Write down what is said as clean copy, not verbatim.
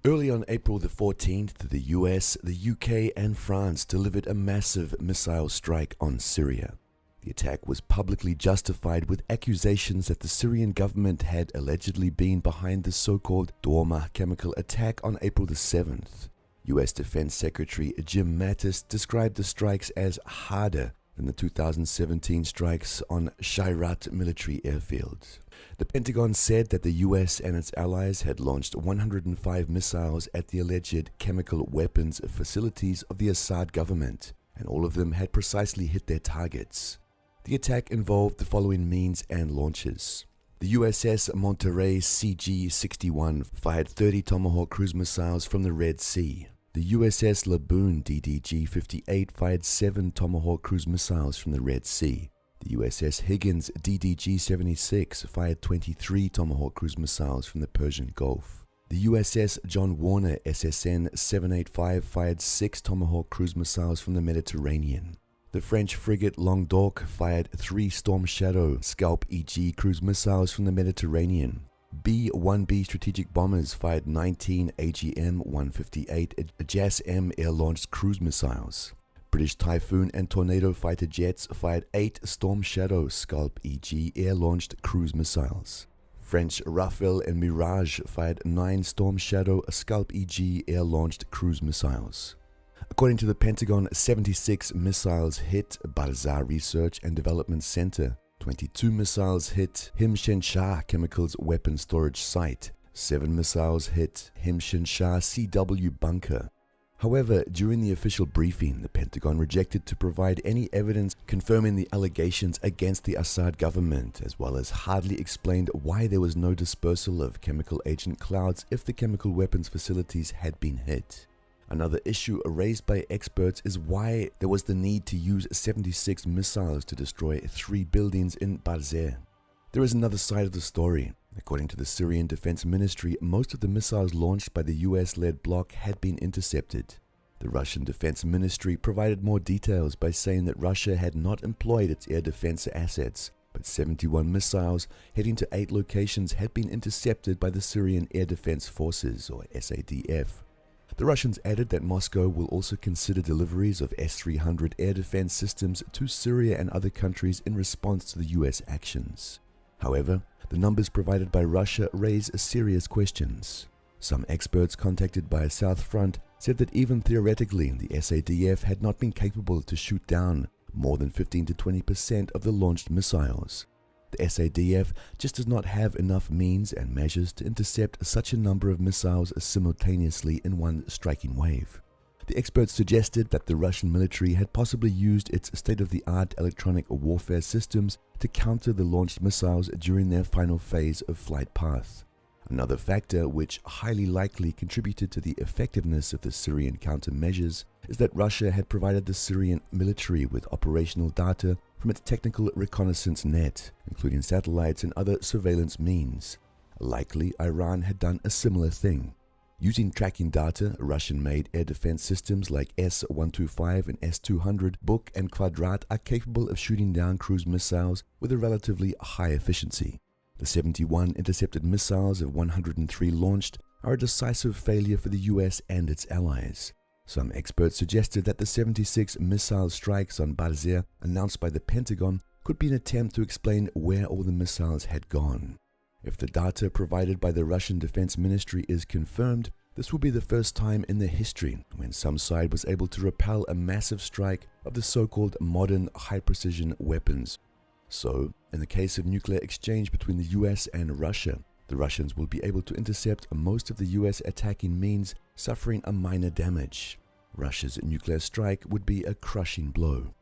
Early on April the 14th, the US, the UK, and France delivered a massive missile strike on Syria. The attack was publicly justified with accusations that the Syrian government had allegedly been behind the so-called Douma chemical attack on April the 7th. US Defense Secretary Jim Mattis described the strikes as harder than the 2017 strikes on Shayrat military airfield. The Pentagon said that the US and its allies had launched 105 missiles at the alleged chemical weapons facilities of the Assad government, and all of them had precisely hit their targets. The attack involved the following means and launches. The USS Monterey CG-61 fired 30 Tomahawk cruise missiles from the Red Sea. The USS Laboon DDG-58 fired 7 Tomahawk cruise missiles from the Red Sea. The USS Higgins DDG-76 fired 23 Tomahawk cruise missiles from the Persian Gulf. The USS John Warner SSN-785 fired 6 Tomahawk cruise missiles from the Mediterranean. The French frigate Languedoc fired 3 Storm Shadow Scalp EG cruise missiles from the Mediterranean. B-1B strategic bombers fired 19 AGM-158 JASSM air-launched cruise missiles. British Typhoon and Tornado fighter jets fired 8 Storm Shadow Scalp EG air-launched cruise missiles. French Rafale and Mirage fired 9 Storm Shadow Scalp EG air-launched cruise missiles. According to the Pentagon, 76 missiles hit Barzar Research and Development Center, 22 missiles hit Himshin-Shah Chemicals Weapon Storage Site, 7 missiles hit Himshin-Shah CW Bunker. However, during the official briefing, the Pentagon rejected to provide any evidence confirming the allegations against the Assad government, as well as hardly explained why there was no dispersal of chemical agent clouds if the chemical weapons facilities had been hit. Another issue raised by experts is why there was the need to use 76 missiles to destroy 3 buildings in Barzeh. There is another side of the story. According to the Syrian Defense Ministry, most of the missiles launched by the US-led bloc had been intercepted. The Russian Defense Ministry provided more details by saying that Russia had not employed its air defense assets, but 71 missiles heading to 8 locations had been intercepted by the Syrian Air Defense Forces, or SADF. The Russians added that Moscow will also consider deliveries of S-300 air defense systems to Syria and other countries in response to the US actions. However, the numbers provided by Russia raise serious questions. Some experts contacted by South Front said that even theoretically, the SADF had not been capable to shoot down more than 15 to 20% of the launched missiles. The SADF just does not have enough means and measures to intercept such a number of missiles simultaneously in one striking wave. The experts suggested that the Russian military had possibly used its state-of-the-art electronic warfare systems to counter the launched missiles during their final phase of flight path. Another factor which highly likely contributed to the effectiveness of the Syrian countermeasures is that Russia had provided the Syrian military with operational data from its technical reconnaissance net, including satellites and other surveillance means. Likely, Iran had done a similar thing. Using tracking data, Russian-made air defense systems like S-125 and S-200 Buk and Kvadrat are capable of shooting down cruise missiles with a relatively high efficiency. The 71 intercepted missiles of 103 launched are a decisive failure for the US and its allies. Some experts suggested that the 76 missile strikes on Barzeh announced by the Pentagon could be an attempt to explain where all the missiles had gone. If the data provided by the Russian Defense Ministry is confirmed, this will be the first time in their history when some side was able to repel a massive strike of the so-called modern high-precision weapons. So, in the case of nuclear exchange between the US and Russia, the Russians will be able to intercept most of the US attacking means, suffering a minor damage. Russia's nuclear strike would be a crushing blow.